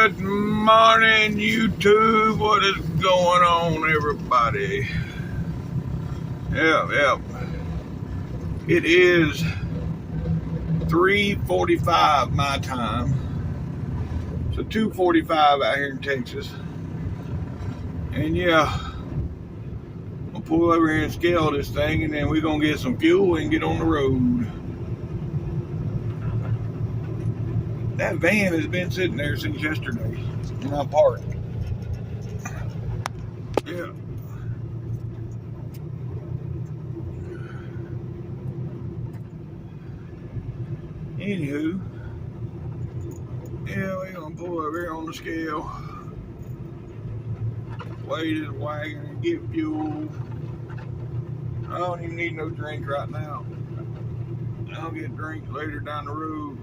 Good morning, YouTube. What is going on, everybody? Yeah. It is 3:45 my time. So 2:45 out here in Texas. And yeah, I'll pull over here and scale this thing, and then we're gonna get some fuel and get on the road. That van has been sitting there since yesterday when I parked. Yeah. Anywho, yeah, we're gonna pull over here on the scale, weigh this wagon and get fuel. I don't even need no drink right now. I'll get drinks later down the road.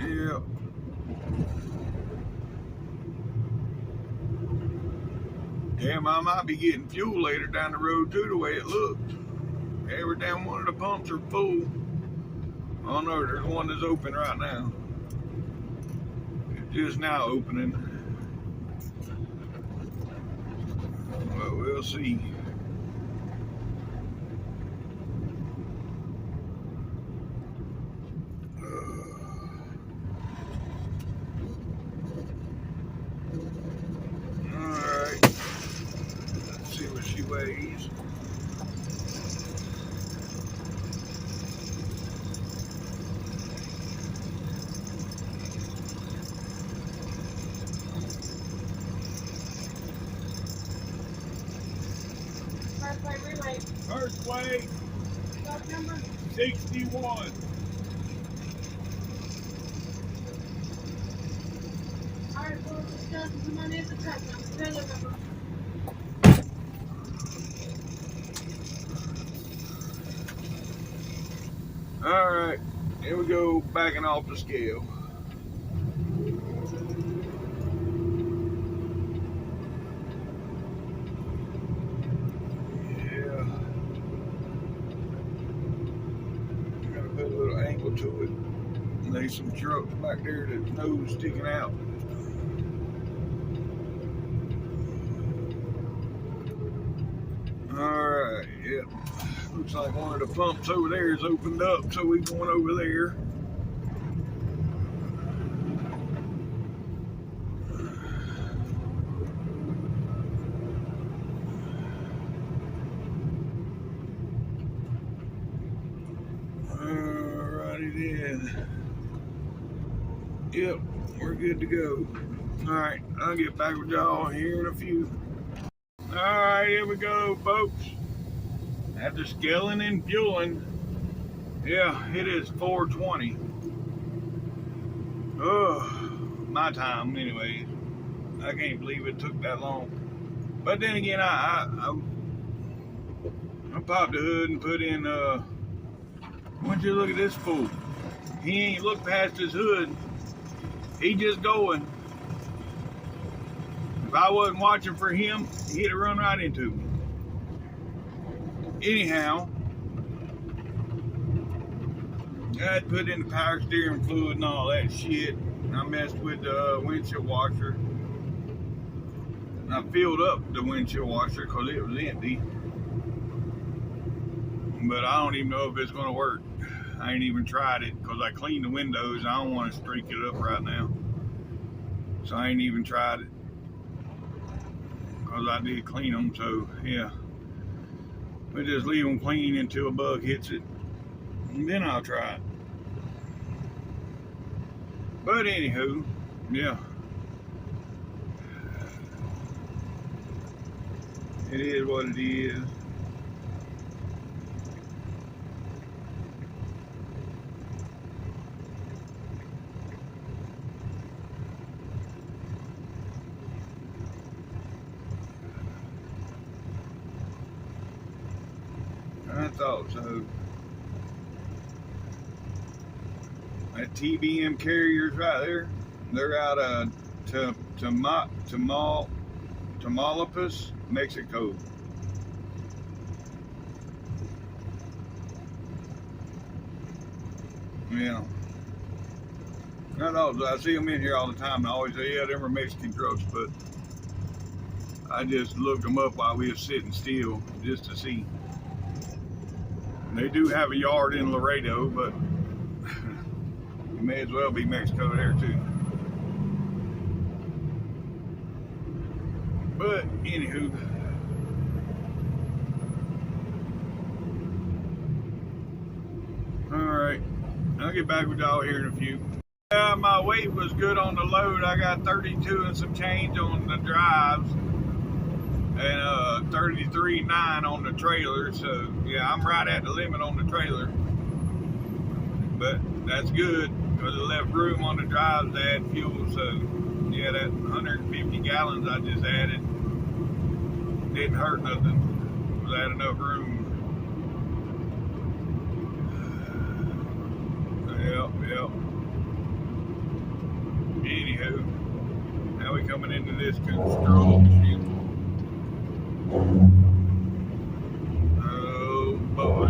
Yeah. Damn, I might be getting fuel later down the road too, the way it looks. Every damn one of the pumps are full. Oh no, there's one that's open right now. It's just now opening. Well, we'll see. Alright. Let's see what she weighs. First weight, 61. Alright, well, discuss the money at the truck number. Alright, here we go, backing off the scale. Yeah. Gotta put a little angle to it. And there's some trucks back there that's nose sticking out. Alright, yeah. Looks like one of the pumps over there is opened up, so we're going over there. Alrighty then. Yep, we're good to go. Alright, I'll get back with y'all here in a few. Alright, here we go, folks. After scaling and fueling, yeah, it is 4:20. Oh, my time, anyways. I can't believe it took that long. But then again, I popped the hood and put in. I want you to look at this fool. He ain't looked past his hood. He just going. If I wasn't watching for him, he'd have run right into me. Anyhow, I had put in the power steering fluid and all that shit. I messed with the windshield washer. I filled up the windshield washer because it was empty. But I don't even know if it's going to work. I ain't even tried it because I cleaned the windows and I don't want to streak it up right now. So I ain't even tried it because I did clean them. So yeah, we just leave them clean until a bug hits it, and then I'll try it. But anywho, yeah, it is what it is. I thought so. That TBM carriers right there, they're out of Tamaulipas, Mexico. Yeah. I see them in here all the time. I always say, yeah, them are Mexican trucks, but I just looked them up while we were sitting still just to see. They do have a yard in Laredo, but it may as well be Mexico there too. But anywho, all right, I'll get back with y'all here in a few. My weight was good on the load. I got 32 and some change on the drives, and 33.9 on the trailer. So yeah, I'm right at the limit on the trailer, but that's good because it left room on the drives to add fuel. So yeah, that 150 gallons I just added didn't hurt nothing. Was had enough room. Yep. Anywho, now we coming into this construction. Oh boy.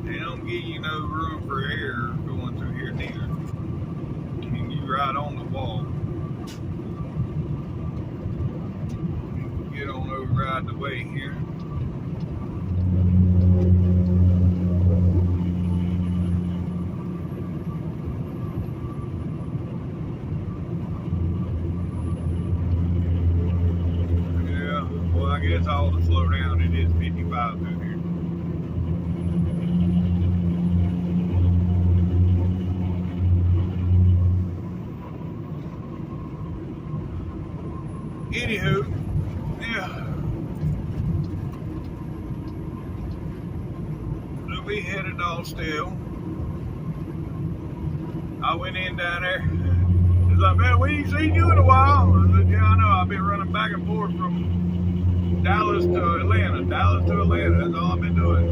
They don't give you no room for air going through here neither. I mean, you right on the wall. Get on over right the way here. I guess all to slow down. It is 55 through here. Anywho, yeah. So we headed all still. I went in down there. It's like, man, we ain't seen you in a while. I said, yeah, I know. I've been running back and forth from Dallas to Atlanta, that's all I've been doing.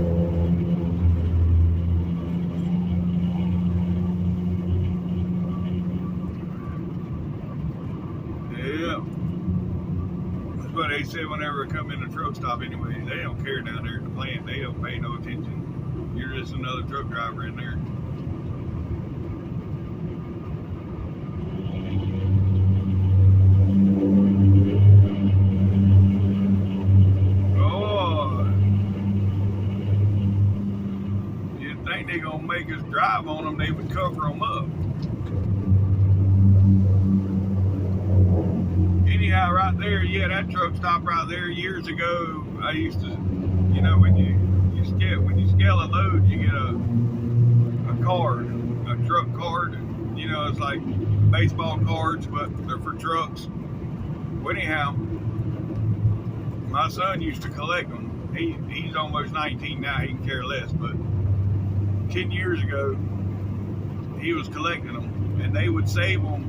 Yeah. That's what they say whenever I come in a truck stop anyway. They don't care down there at the plant. They don't pay no attention. You're just another truck driver in there. They gonna make us drive on them, they would cover them up. Anyhow, right there, yeah, that truck stop right there. Years ago, I used to, you know, when you scale a load, you get a card, a truck card. You know, it's like baseball cards, but they're for trucks. Well, anyhow, my son used to collect them. He's almost 19 now. He can care less, but 10 years ago, he was collecting them, and they would save them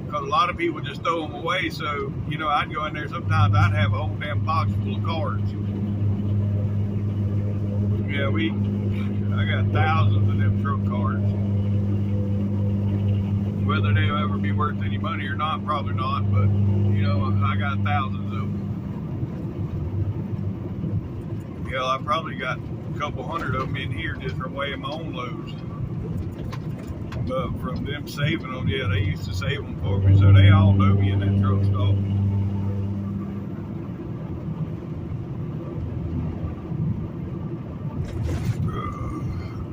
because a lot of people just throw them away. So, you know, I'd go in there, sometimes I'd have a whole damn box full of cards. Yeah, I got thousands of them truck cards. Whether they'll ever be worth any money or not, probably not, but, you know, I got thousands of them. Yeah, I probably got a couple hundred of them in here just from weighing my own loads. But from them saving them, yeah, they used to save them for me, so they all know me in that truck stop.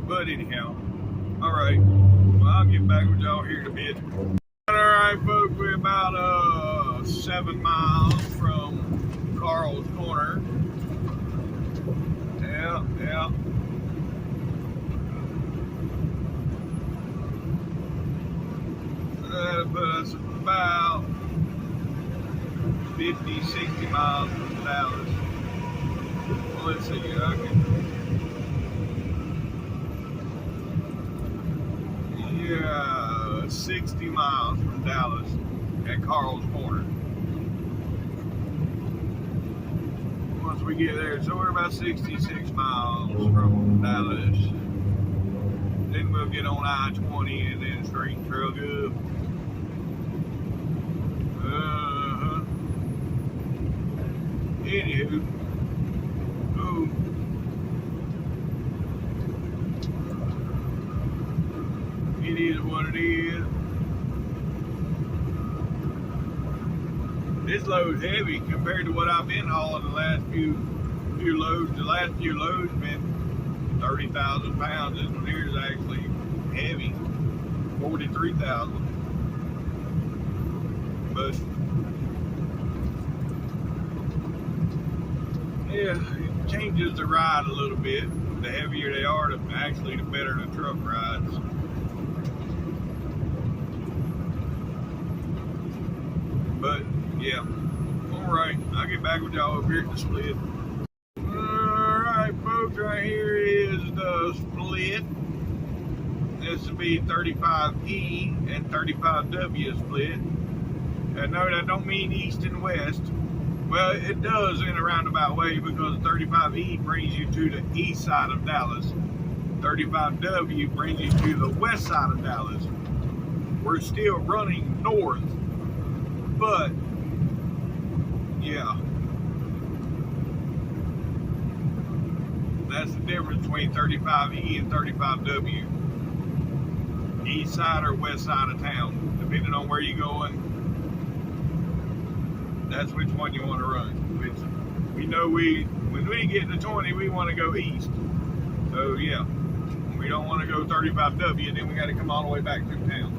But anyhow, all right, well, I'll get back with y'all here in a bit. All right, folks, we're about 7 miles from Carl's Corner. Yeah. That'll put us about 50, 60 miles from Dallas. Well, let's see, yeah, 60 miles from Dallas at Carl's Corner. Once we get there, so we're about 66 miles from Dallas. Then we'll get on I-20 and then straight truck up. Anywho, This load's heavy compared to what I've been hauling the last few loads. The last few loads been 30,000 pounds. This one here is actually heavy, 43,000. But yeah, it changes the ride a little bit. The heavier they are, the better the truck rides. But yeah, all right. I'll get back with y'all over here at the split. All right, folks. Right here is the split. This will be 35E and 35W split. And no, that don't mean east and west. Well, it does in a roundabout way because 35E brings you to the east side of Dallas. 35W brings you to the west side of Dallas. We're still running north, but yeah, that's the difference between 35E and 35W. East side or west side of town, depending on where you're going. That's which one you want to run. Which we know when we get to 20, we want to go east. So yeah, we don't want to go 35W, and then we got to come all the way back through town.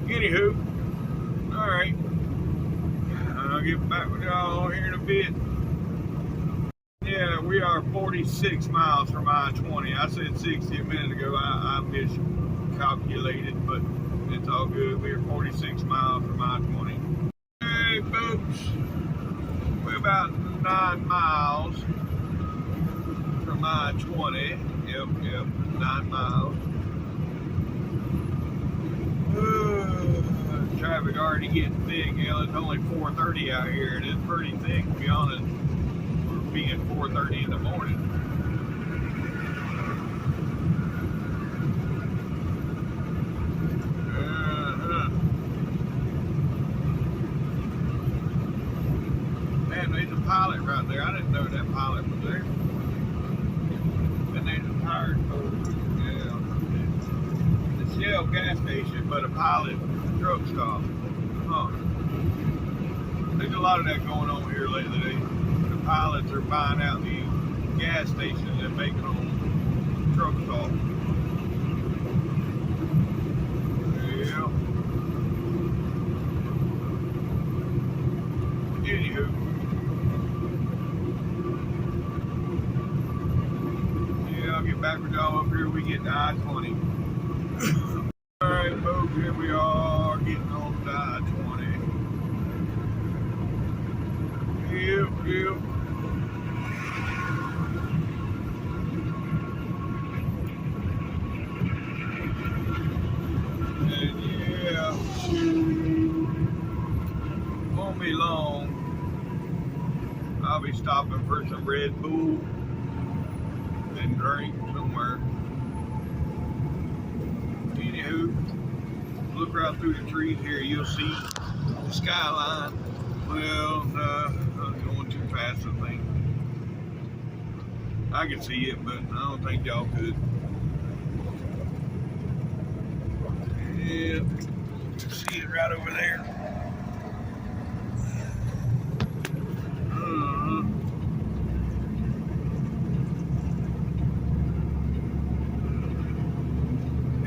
Anywho, all right, I'll get back with y'all here in a bit. Yeah, we are 46 miles from I-20. I said 60 a minute ago. I miscalculated, but it's all good. We're 46 miles from I-20. Hey, folks. We're about 9 miles from I-20. Yep, 9 miles. Traffic already getting thick. You know, it's only 4:30 out here, and it's pretty thick, to be honest. We're being 4:30 in the morning. Man, there's a pilot right there. I didn't know that pilot was there. And there's a tire store. Yeah. The Shell gas station, but a pilot truck stop. Huh. There's a lot of that going on here lately. The pilots are buying out the gas stations and making them truck stops. Yeah. Anywho. I'll get back with y'all up here when we get to I-20. Alright folks, here we are getting on to I-20. Yep. And yeah, won't be long. I'll be stopping for some Red Bull and drink somewhere. Anywho, look right through the trees here, you'll see the skyline. Well, I'm going too fast, I think. I can see it, but I don't think y'all could. Yeah, see it right over there.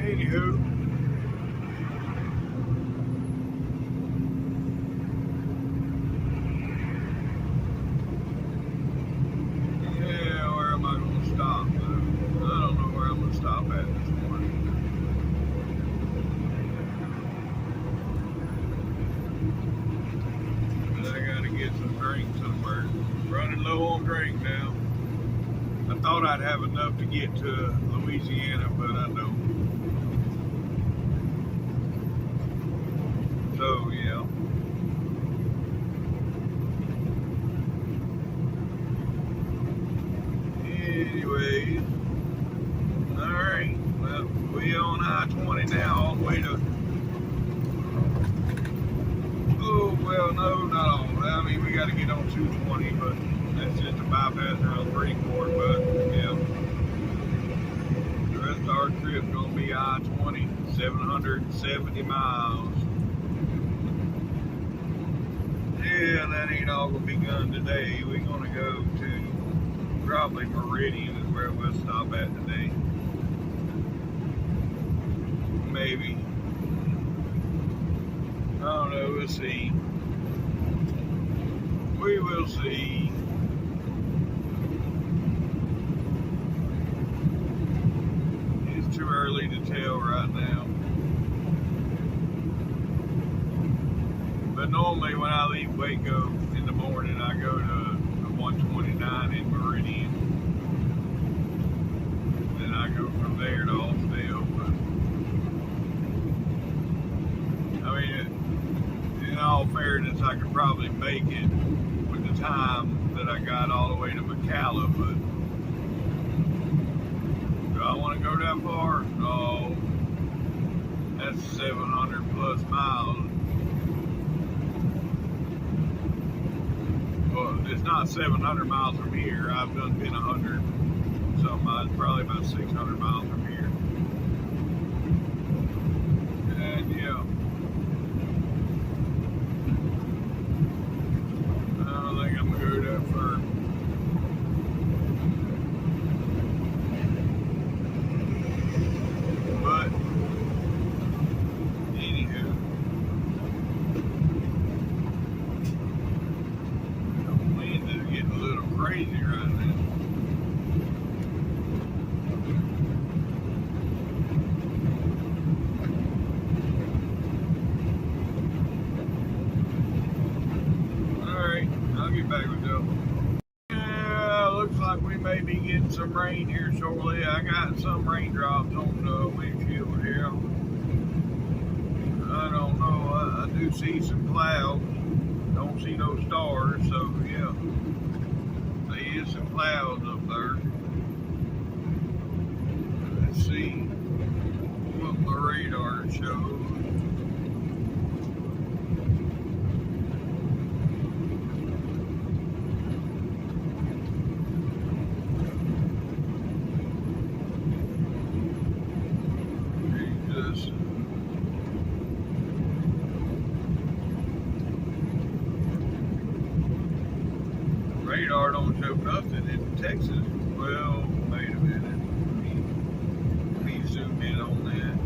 Anywho, yeah, where am I going to stop? I don't know where I'm going to stop at this morning. But I got to get some drink somewhere. Running low on drink now. I thought I'd have enough to get to Louisiana, but I don't. So, yeah. Anyways. Alright. Well, we on I-20 now all the way to... Oh, well, no, not all. I mean, we got to get on 220, but that's just a bypass around Freeport, but, yeah. The rest of our our trip's gonna be I-20, 770 miles. Yeah, that ain't all gonna be done today. We're gonna go to probably Meridian is where we'll stop at today. Maybe. I don't know, we'll see. We will see. It's too early to tell right now. But normally when I leave Waco in the morning, I go to the 129 in Meridian. Then I go from there to Austell. But I mean, in all fairness, I could probably make it with the time that I got all the way to McAllen, but do I want to go that far? No. That's 700 plus miles. Well, it's not 700 miles from here. I've done been 100 something miles, probably about 600 miles from here. And yeah. I don't think I'm gonna go that far. But anywho, the wind is getting a little crazy right now. Alright, I'll get back with y'all. Yeah, looks like we may be getting some rain here shortly. I got some raindrops on the windshield here. I don't know. I do see some clouds. Don't see no stars, so yeah. There is some clouds up there. Let's see what my radar shows. Jesus. Radar don't show nothing in Texas. Well, wait a minute. Let me zoom in on that.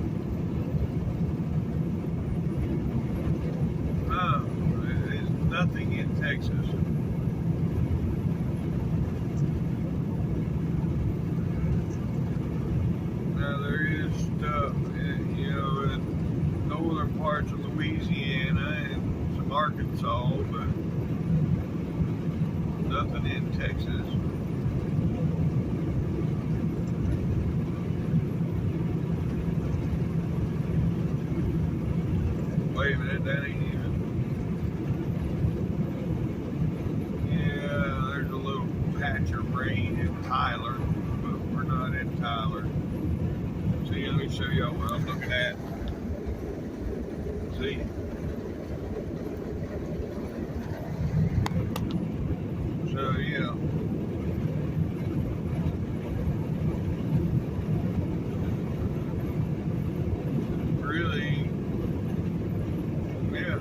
No, there's nothing in Texas. Now there is stuff, you know, in northern parts of Louisiana and some Arkansas, but nothing in Texas. Wait a minute, that ain't even. Yeah, there's a little patch of rain in Tyler, but we're not in Tyler. See, let me show y'all what I'm looking at. See? So, yeah. Really, yeah.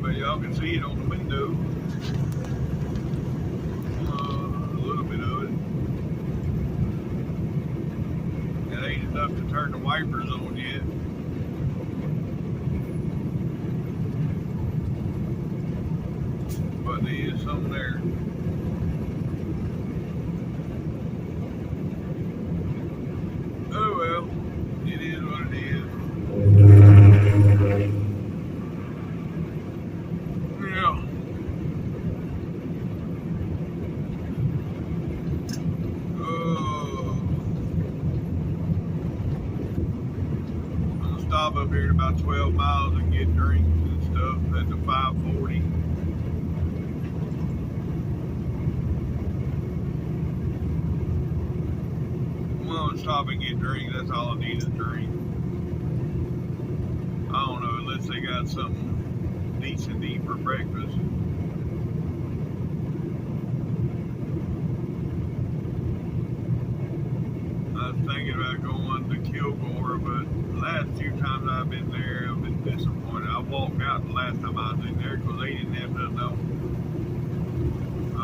But y'all can see it on the window. A little bit of it. It ain't enough to turn the wipers on yet. But there is some there. Oh well, it is what it is. Yeah. Oh. I'm gonna stop up here at about 12 miles and get drinks and stuff at the 540. I'm gonna stop and get drinks. That's all I need is a drink. I don't know, unless they got something decent to eat for breakfast. was thinking about going to Kilgore, but the last few times I've been there, I've been disappointed. I walked out the last time I was in there because they didn't have nothing else. I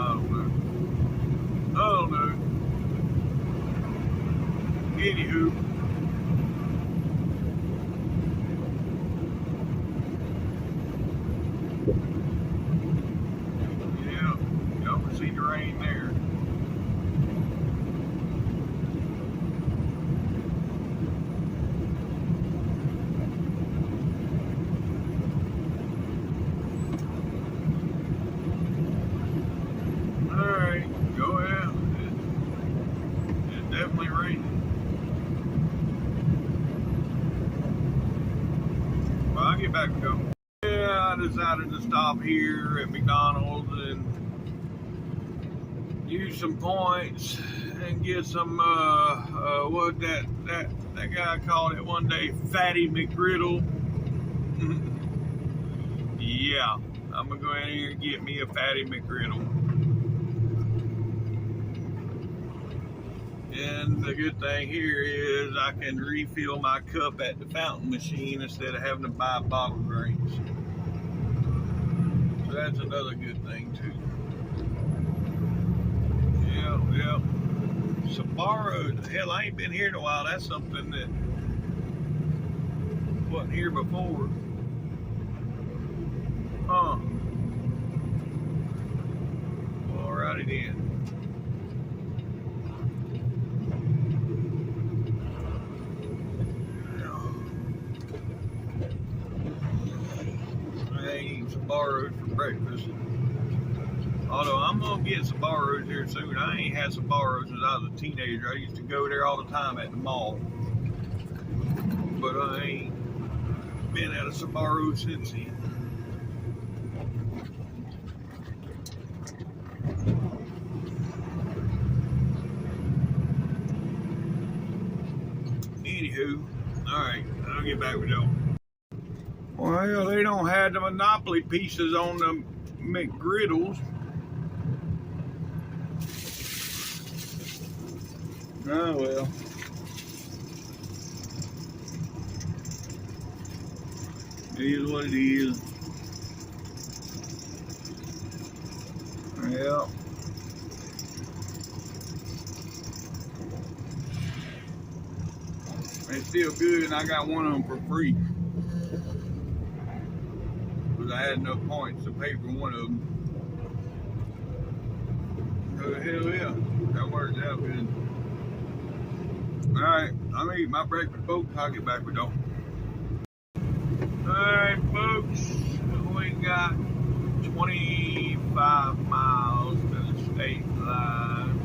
don't know. Anywho. Yeah, y'all can see the rain there. Alright, go ahead. It's definitely raining. Well, I'll get back to go. Yeah, I decided to stop here at McDonald's and use some points and get some, what that guy called it one day, Fatty McGriddle. Yeah, I'm gonna go in here and get me a Fatty McGriddle. And the good thing here is I can refill my cup at the fountain machine instead of having to buy bottled drinks. So that's another good thing too. Yeah. Sbarro, hell, I ain't been here in a while. That's something that wasn't here before. Huh. Alrighty then. I ain't eating Sbarros for breakfast. Although I'm gonna get Sbarros here soon. I ain't had Sbarros since I was a teenager. I used to go there all the time at the mall. But I ain't been at a Sbarro since then. Anywho, alright, I'll get back with y'all. Well, they don't have the Monopoly pieces on the McGriddles. Oh well. It is what it is. Yeah. It's still good, and I got one of them for free. Because I had enough points to pay for one of them. So hell yeah, that worked out good. Alright, I'm gonna eat my breakfast, folks. I'll get back with y'all. Alright, folks, we got 25 miles to the state line.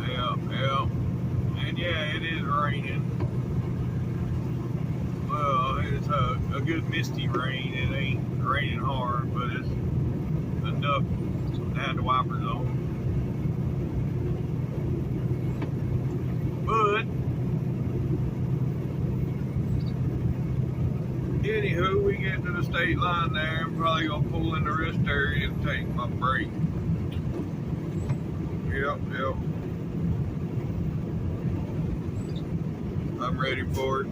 Yep. And yeah, it is raining. Well, it's a good misty rain. It ain't raining hard, but it's enough to have the wipers on. But anywho, we get to the state line there. I'm probably gonna pull in the rest area and take my break. Yep. I'm ready for it.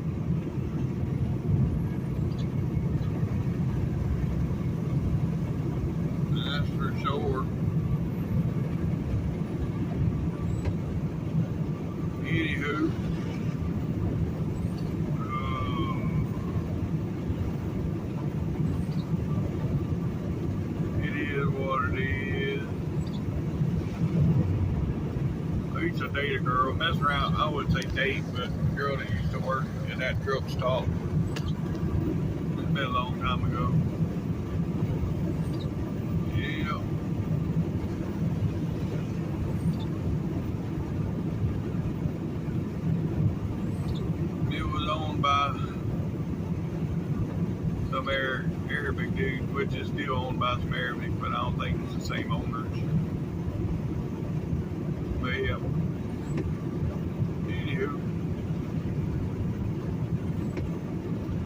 That's for sure. Anywho. It is what it is. I used to date a girl, mess around, I would say date, but a girl that used to work in that truck stop. It's been a long time ago. Yeah. It was owned by some Arabic dude, which is still owned by some Arabic, but I don't think it's the same owners. But yeah. Anywho.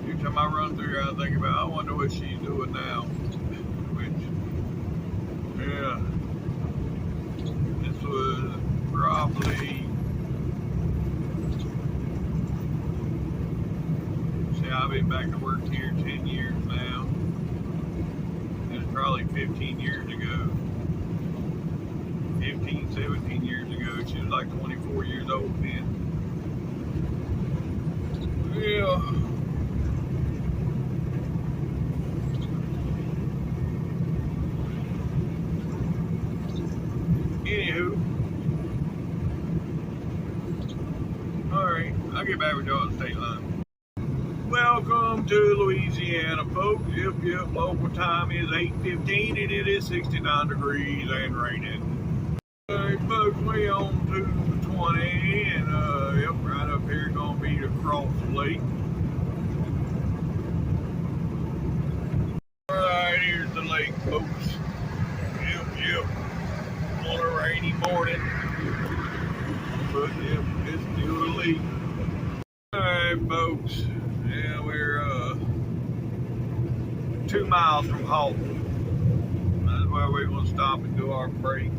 Every time I run through here, I think about, I wonder what she's doing now. Which, yeah. This was probably went back to work here 10 years now. It's probably 15 years ago. 15, 17 years ago. She was like 24 years old then. Yeah. Anywho. Alright, I'll get back with y'all at the state line. Welcome to Louisiana, folks. Yep, local time is 8:15 and it is 69 degrees and raining. Alright, folks, we on 220 and yep, right up here gonna be across the lake. Alright, here's the lake, folks. Yep. On a rainy morning. But yep, it's still a lake. Alright, folks. Yeah, we're 2 miles from Halton. That's where we're gonna stop and do our break.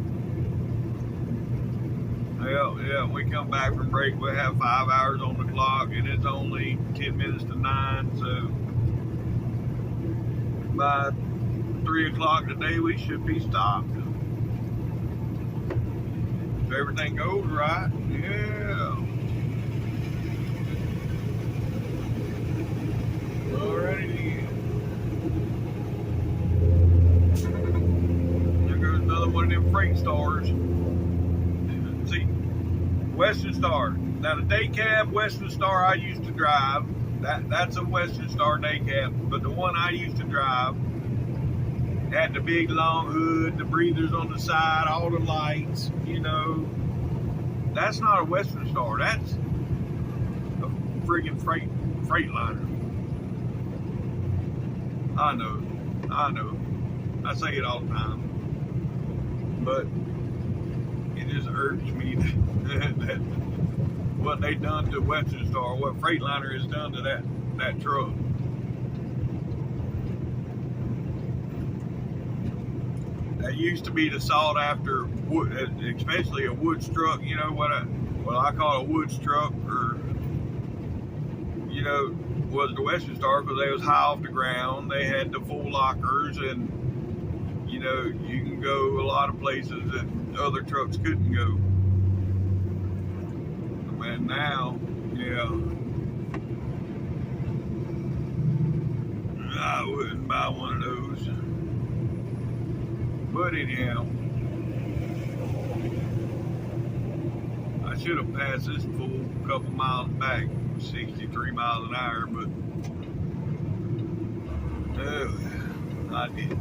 Yeah, we come back from break, we have 5 hours on the clock and it's only 10 minutes to 9, so by 3 o'clock today we should be stopped. If everything goes right, yeah. Alrighty. There goes another one of them freight stars. See, Western Star. Now the day cab Western Star I used to drive, that's a Western Star day cab, but the one I used to drive had the big long hood, the breathers on the side, all the lights, you know. That's not a Western Star, that's a friggin' Freightliner. I know. I say it all the time. But it just irks me that what they done to Western Star, what Freightliner has done to that truck. That used to be the sought after wood, especially a Woods truck, you know, what I call a Woods truck, or, you know, was the Western Star, because they was high off the ground. They had the full lockers, and you know, you can go a lot of places that other trucks couldn't go. And now, yeah, I wouldn't buy one of those. But anyhow, I should have passed this fool a couple miles back, 63 miles an hour, but no, I didn't.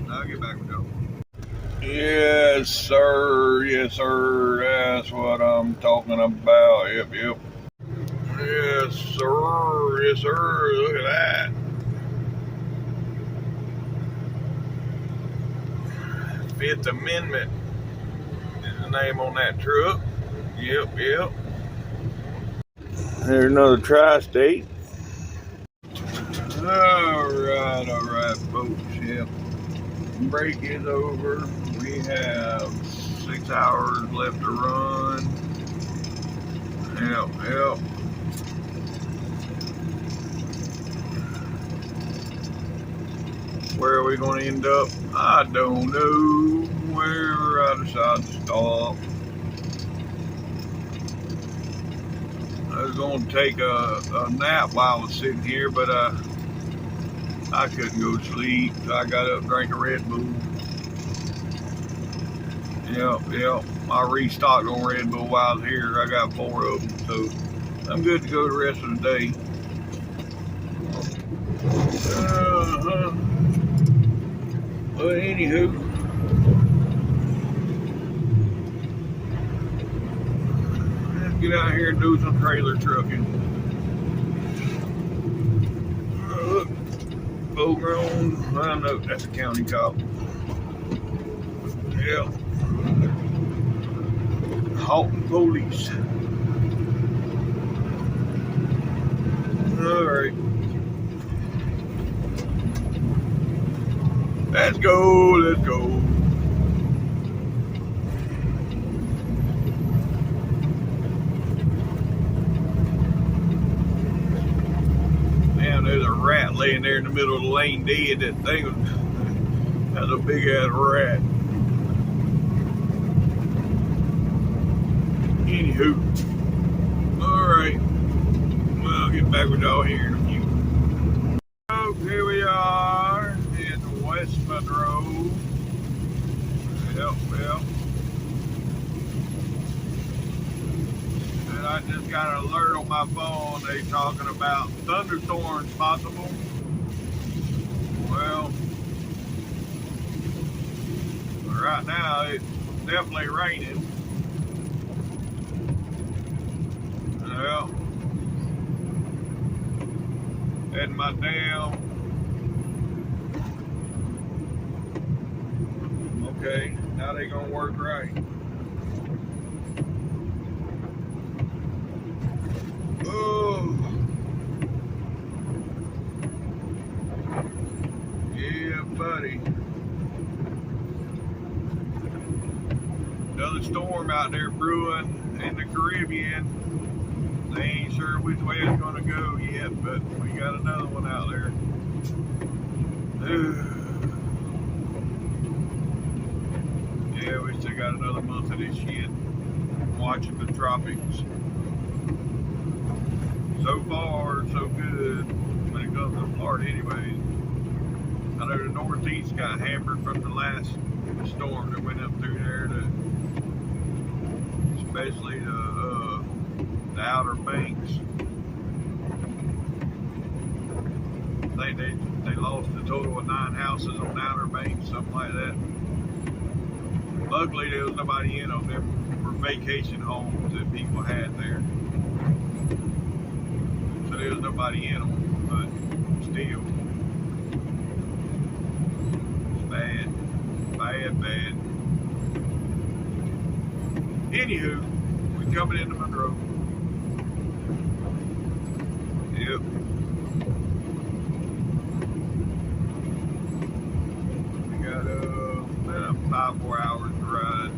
I'll get back with you. Yes, sir. That's what I'm talking about. Yep. Yes, sir. Look at that. Fifth Amendment is the name on that truck. Yep. There's another tri-state. All right, folks. Yep. Break is over. We have 6 hours left to run. Yep. Where are we going to end up? I don't know. Where I decide to stop. I was going to take a nap while I was sitting here, but I couldn't go to sleep, so I got up, drank a Red Bull. Yep. I restocked on Red Bull while I was here. I got 4 of them, so I'm good to go the rest of the day. But anywho, let's get out here and do some trailer trucking. Overgrown, I know that's a county cop. Yeah. Halting police. Alright. Let's go, let's go. Man, there's a rat laying there in the middle of the lane dead. That thing was, that's a big ass rat. Anywho. Alright. Well, I'll get back with y'all here in a few. Oh, here we are in West Monroe. Yep. And I just got an alert on my phone. They talking about thunderstorms possible. Well, right now it's definitely raining. Well, heading my damn. Okay, now they gonna work right. Oh, yeah, buddy. Another storm out there brewing in the Caribbean. They ain't sure which way it's gonna go yet, but we got another one out there. Yeah, we still got another month of this shit. Watching the tropics. So far, so good when it comes to Florida anyway. I know the Northeast got hammered from the last storm that went up through there, especially the Outer Banks. I think they lost a total of 9 houses on the Outer Banks, something like that. Luckily, there was nobody in them. There were vacation homes that people had there. So there was nobody in them, but still. It's bad. Bad. Anywho, we're coming into Monroe. Yep. We got about 5 more hours to ride.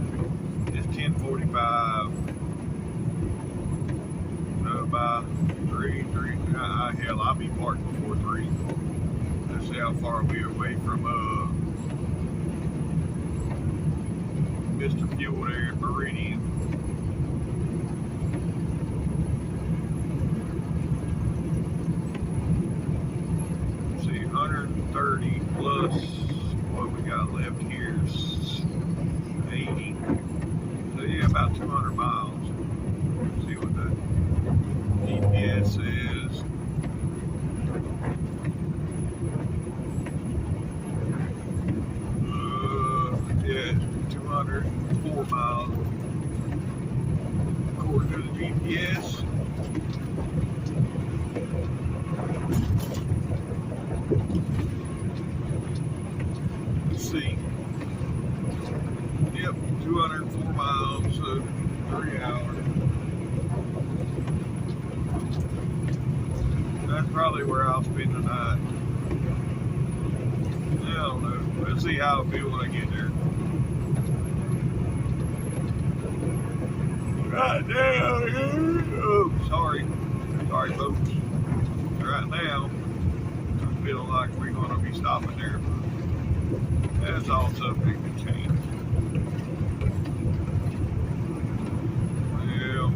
It's 10:45. By 3, hell, I'll be parked before 3. Let's see how far we're away from Mr. Fuel there in Meridian. Let's see, 130 plus what we got left here is 80. So yeah, about 200 miles. Let's see what the GPS is. Yeah, 204 miles according to the GPS. Let's see. Yep, 204 miles, so 3 hours. That's probably where I'll spend the night. I don't know. We'll see how I feel when I get there. Right now, oh, sorry, folks. Right now, I'm feeling like we're going to be stopping there. That's all subject to change. Well,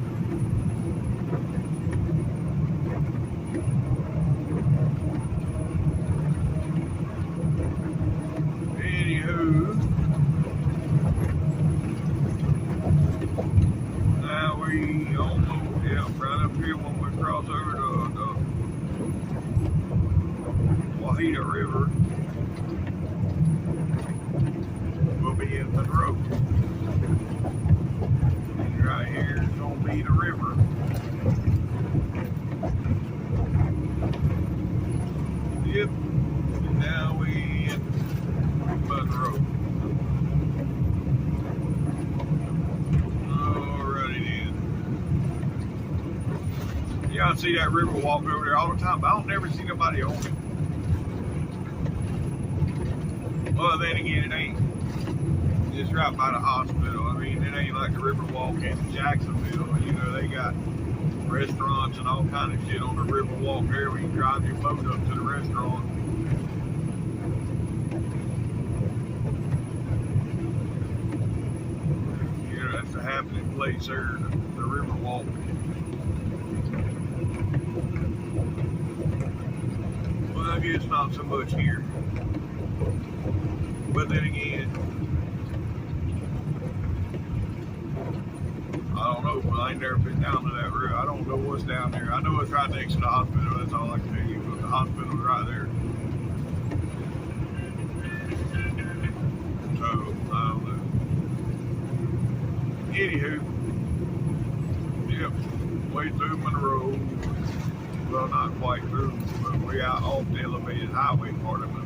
anywho, now we almost, yeah, right up here when we cross over the Waco River, we'll be in Monroe. And right here is going to be the river. Yep, and now we in Monroe. see that river walk over there all the time, but I don't never see nobody on it. Well, then again, it ain't. It's right by the hospital. I mean, it ain't like the river walk in Jacksonville. You know, they got restaurants and all kind of shit on the river walk there where you can drive your boat up to the restaurant. You know, that's the happening place there, the river walk. Well, I guess not so much here. But then again, I don't know. Well, I ain't never been down to that road. I don't know what's down there. I know it's right next to the hospital. That's all I can tell you. But the hospital's right there. So, I don't know. Anywho, yep, way through Monroe. Well, not quite through, but we out off the elevated highway part of Monroe.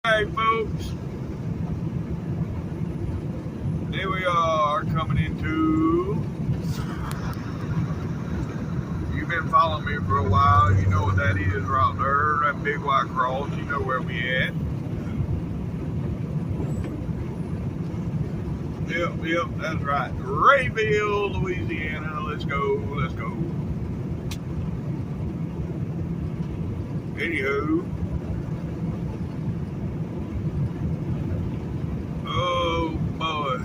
Hey folks, here we are coming into, you've been following me for a while, you know what that is right there, that big white cross, you know where we at. Yep, that's right, Rayville, Louisiana. Let's go. Anywho, oh boy.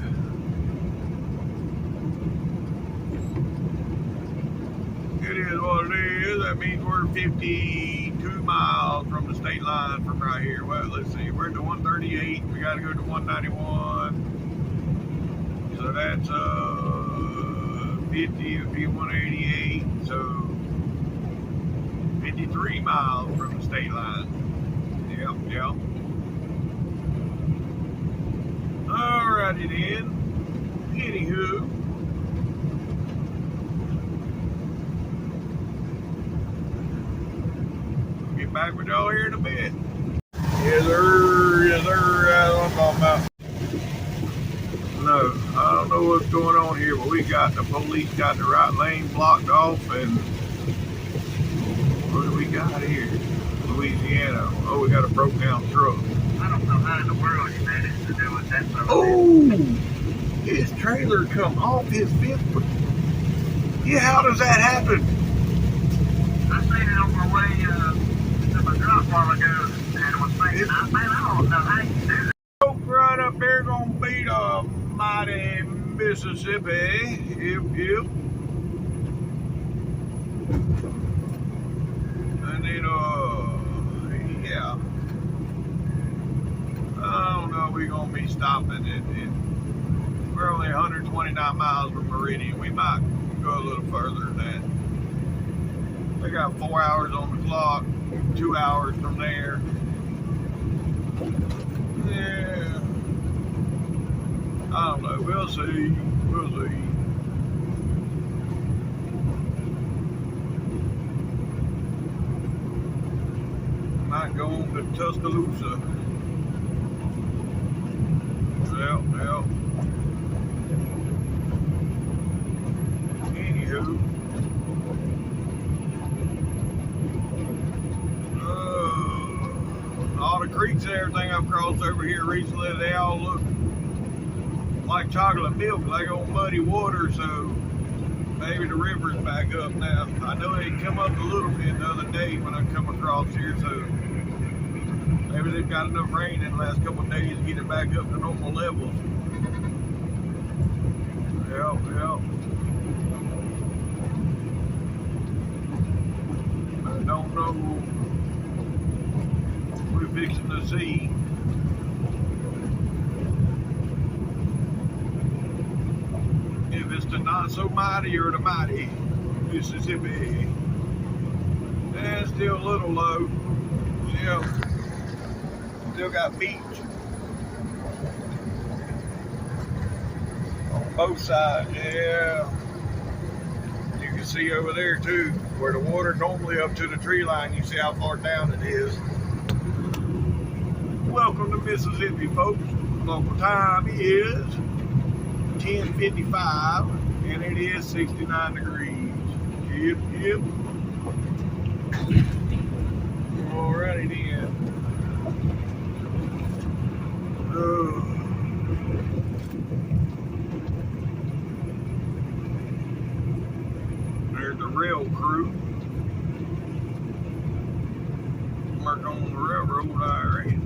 It is what it is. That means we're 52 miles from the state line from right here. Well, let's see. We're at the 138. We got to go to 191. So that's 50 would be 188. So 53 miles from the state line. Yep. Alrighty then. Anywho. I'll get back with y'all here in a bit. Yes sir, that's what I'm talking about. No, I don't know what's going on here, but the police got the right lane blocked off, and what do we got here? Louisiana. Oh, we got a broke down truck. I don't know how in the world he managed to do it that way. Oh, his trailer come off his fifth. Yeah, how does that happen? I seen it on my way to my drop while ago, and I was thinking, I don't know how you do that. Right up there gonna beat a mighty Mississippi. Yep. And then, yeah. I don't know if we're gonna be stopping it. We're only 129 miles from Meridian. We might go a little further than that. They got 4 hours on the clock, 2 hours from there. Yeah. I don't know. We'll see. Might go on to Tuscaloosa. Well. Anywho. All the creeks and everything I've crossed over here recently, they all look like chocolate milk, like on muddy water, so maybe the river's back up now. I know it come up a little bit the other day when I come across here, so maybe they've got enough rain in the last couple of days to get it back up to normal levels. Yep. I don't know. We're fixing to see. If it's the not so mighty or the mighty Mississippi. And still a little low. Yeah. Still got beach. on both sides. Yeah. You can see over there too, where the water normally up to the tree line. You see how far down it is. Welcome to Mississippi, folks. Local time is 10:55, and it is 69 degrees. Yep. Alrighty then. There's the rail crew. Working on the railroad iron.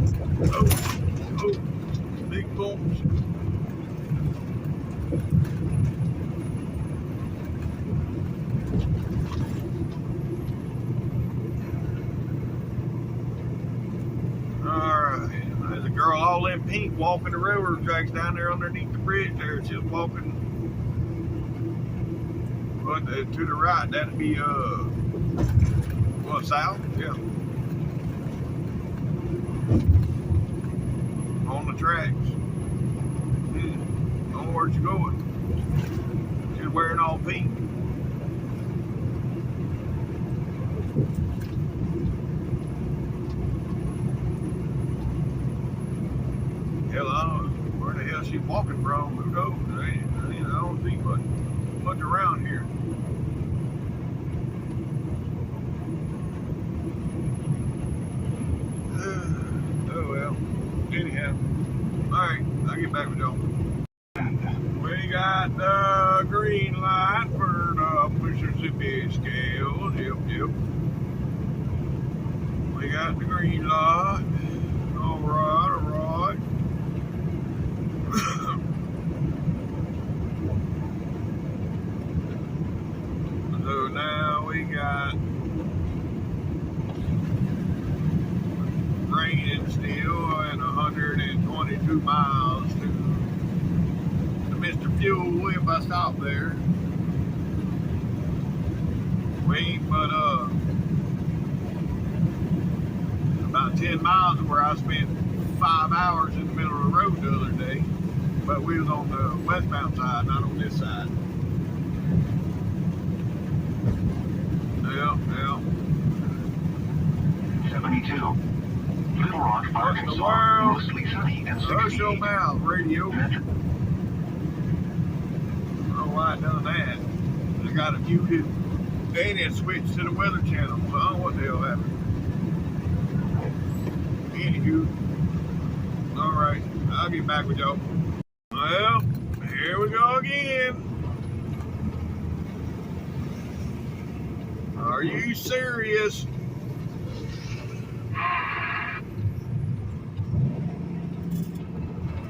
Oh, big bumps. Alright, there's a girl all in pink walking the railroad tracks down there underneath the bridge there. She's walking to the right. That'd be, south? Yeah. On the tracks. Don't know where you going. She's wearing all pink. Hell, I don't know where the hell she's walking from. Who knows? I don't see much around here. Oh well. Anyhow. Alright, I'll get back with y'all. We got the green light for the Mississippi scales. Yep. We got the green light. Alright. So now we got raining still and 122 miles to Mr. Fuel if I stop there. We ain't but about 10 miles where I spent 5 hours in the middle of the road the other day. But we was on the westbound side, not on this side. Yeah. 72. Little Rock, Arkansas. Mostly sunny and 68. Hush your mouth, radio. I don't know why I done that. I got it muted. Then it switched to the weather channel. So I don't know what the hell happened. Anywho. Alright, I'll get back with y'all. Well, here we go again. Are you serious?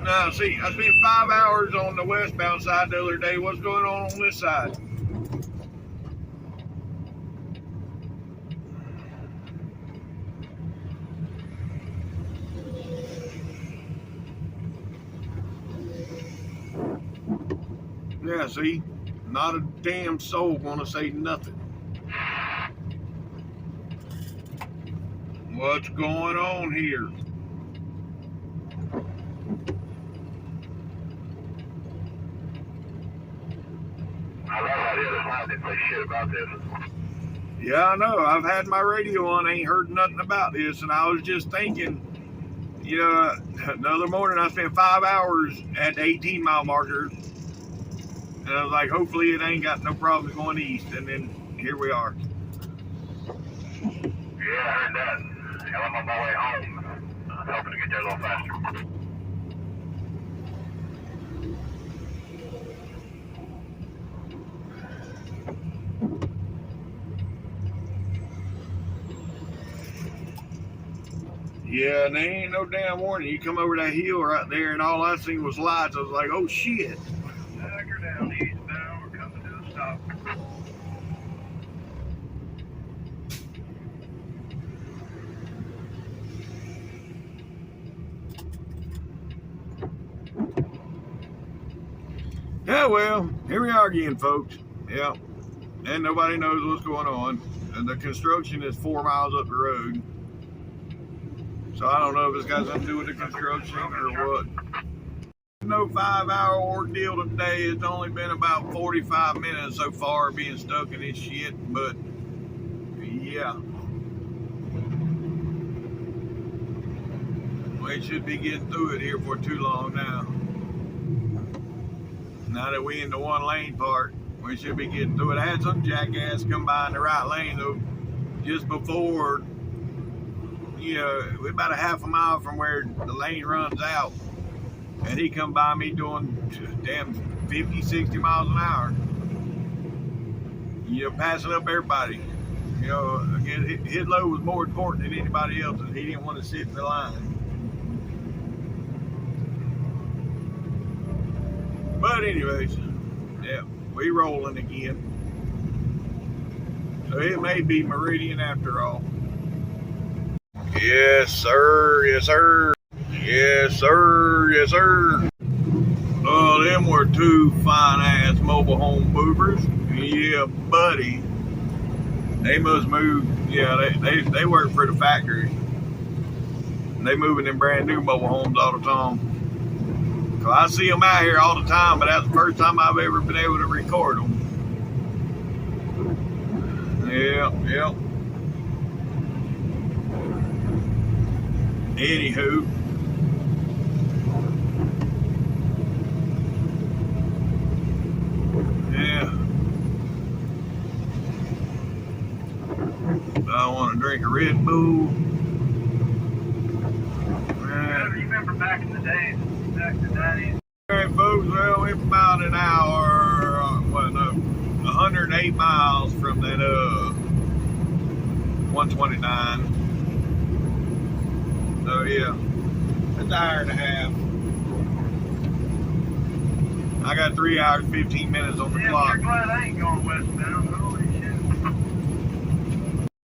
Now, see, I spent 5 hours on the westbound side the other day. What's going on this side? Yeah, see, not a damn soul gonna say nothing. What's going on here? I love how the other side didn't say shit about this. Yeah, I know. I've had my radio on, ain't heard nothing about this, and I was just thinking, you know, the other morning I spent 5 hours at the 18-mile marker, and I was like, hopefully it ain't got no problems going east, and then here we are. Yeah, I heard that. Hell, I'm on my way home. I'm hoping to get there a little faster. Yeah, and there ain't no damn warning. You come over that hill right there, and all I seen was lights. I was like, oh shit. Dagger down eastbound. We're coming to a stop. Yeah, well, here we are again, folks. Yeah, and nobody knows what's going on. And the construction is 4 miles up the road. So I don't know if it's got something to do with the construction or what. No 5-hour ordeal today. It's only been about 45 minutes so far being stuck in this shit, but yeah. We should be getting through it here for too long now. Now that we in the one lane part, we should be getting through it. I had some jackass come by in the right lane though, just before, we're about a half a mile from where the lane runs out. And he come by me doing damn 50, 60 miles an hour. Passing up everybody. Again, his load was more important than anybody else's. He didn't want to sit in the line. But anyways, yeah, we rolling again. So it may be Meridian after all. Yes, sir. Yes, sir. Yes, sir. Yes, sir. Oh, them were two fine-ass mobile home movers. Yeah, buddy. They must move. Yeah, they work for the factory. They moving in brand new mobile homes all the time. So I see them out here all the time, but that's the first time I've ever been able to record them. Yeah. Anywho. Yeah. I want to drink a Red Bull. You remember back in the days, back in the 90s? Alright, folks, well, we're about an hour, 108 miles from that, 129. So, yeah, it's an hour and a half. I got 3 hours, 15 minutes on the clock. You're glad I ain't going westbound. Holy shit.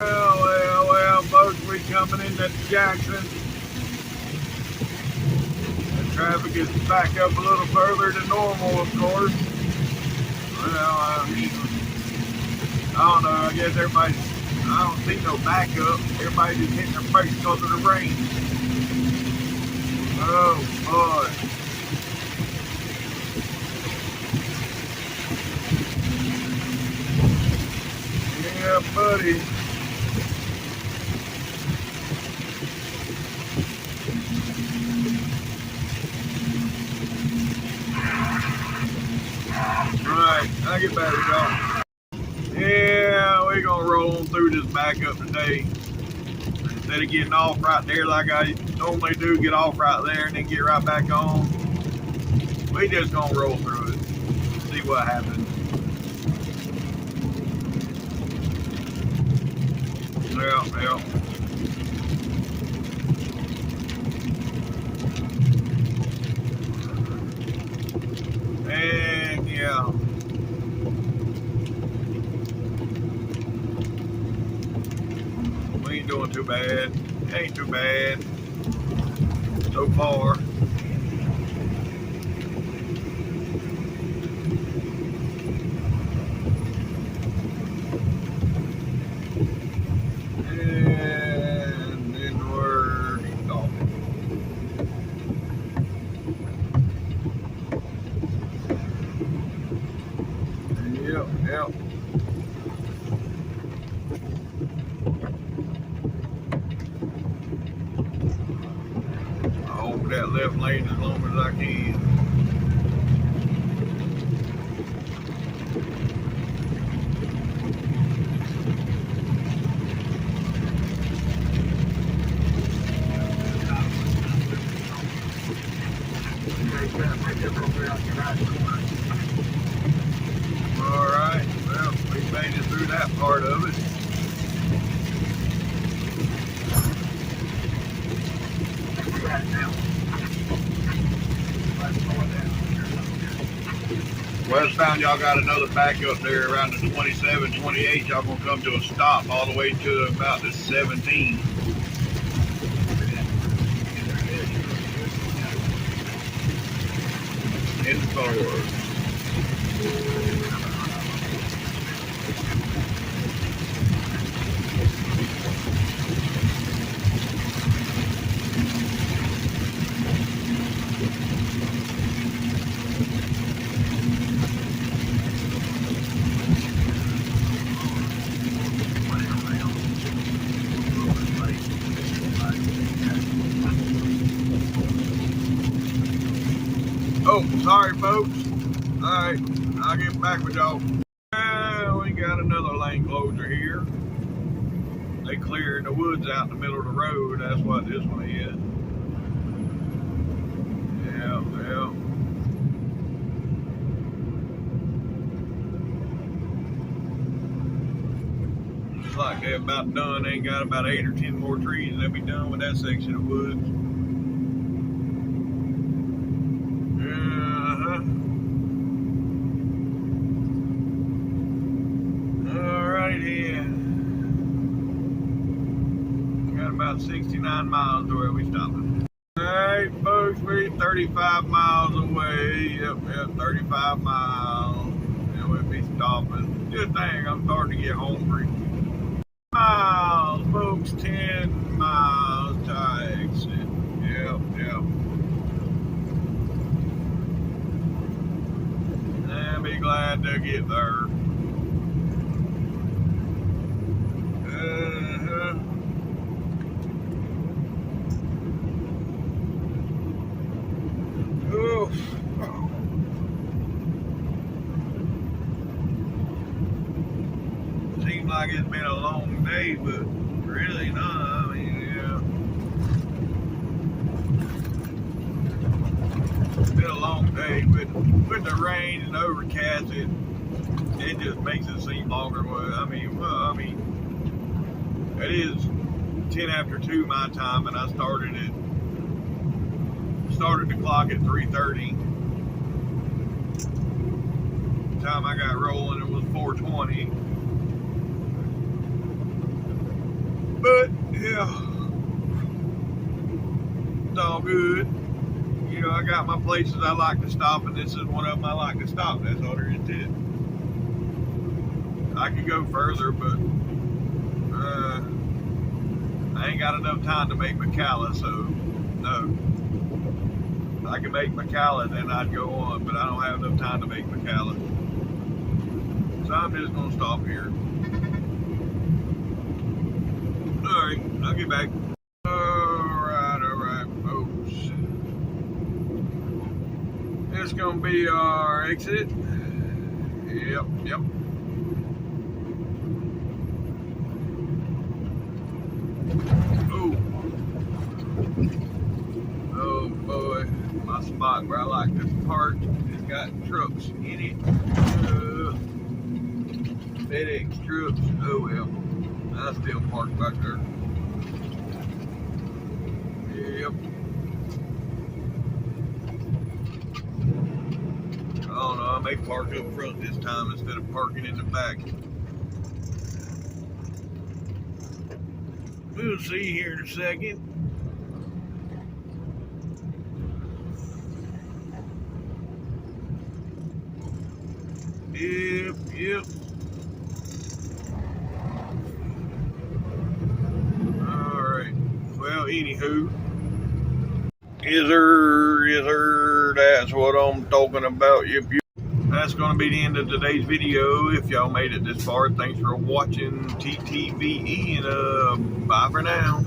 Well, folks, we coming into Jackson. Traffic is back up a little further than normal, of course. Well, I don't know. I guess I don't see no backup. Everybody just hitting their brakes because of the rain. Oh, boy. Yeah, buddy. Right, I'll get back to y'all. Yeah, we're gonna roll on through this backup today. Instead of getting off right there like I normally do, get off right there and then get right back on. We just gonna roll through it. See what happens. Yeah. And yeah. We ain't doing too bad. Ain't too bad. So far. And then we're stopping. Yep. I'll hold that left lane as long as I can. All right, well, we made it through that part of it. Westbound, y'all got another backup there around the 27, 28. Y'all gonna come to a stop all the way to about the 17. In forward. go. Sorry, folks. All right, I'll get back with y'all. We got another lane closure here. They clearing the woods out in the middle of the road. That's what this one is. Yeah. Looks like they're about done. They ain't got about 8 or 10 more trees and they'll be done with that section of woods. Alright then. Got about 69 miles to where we stopping. Alright folks, we're 35 miles away. Yep, 35 miles. And we'll be stopping. Good thing I'm starting to get hungry. Miles, folks, 10 miles to exit. Yep. I'll be glad to get there. Oof. Seems like it's been a long day, but really not. I mean, yeah. It's been a long day, but with the rain and overcast, it just makes it seem longer. I mean, it is 10 after 2 my time, and I started the clock at 3:30. The time I got rolling, it was 4:20. But yeah, it's all good. You know, I got my places I like to stop, and this is one of them I like to stop. That's all there is to it. I could go further, but I ain't got enough time to make McCalla, so no. If I could make McCalla, then I'd go on, but I don't have enough time to make McCalla. So I'm just gonna stop here. Alright, I'll get back. Alright, folks. It's gonna be our exit. Yep. Oh boy, my spot where I like this park has got trucks in it. FedEx trucks. Oh well, I still park back there. Yep. I don't know, I may park up front this time instead of parking in the back. We'll see here in a second. Yep. Alright. Well, anywho. Is there, that's what I'm talking about. Yep. That's going to be the end of today's video. If y'all made it this far, thanks for watching TTVE, and bye for now.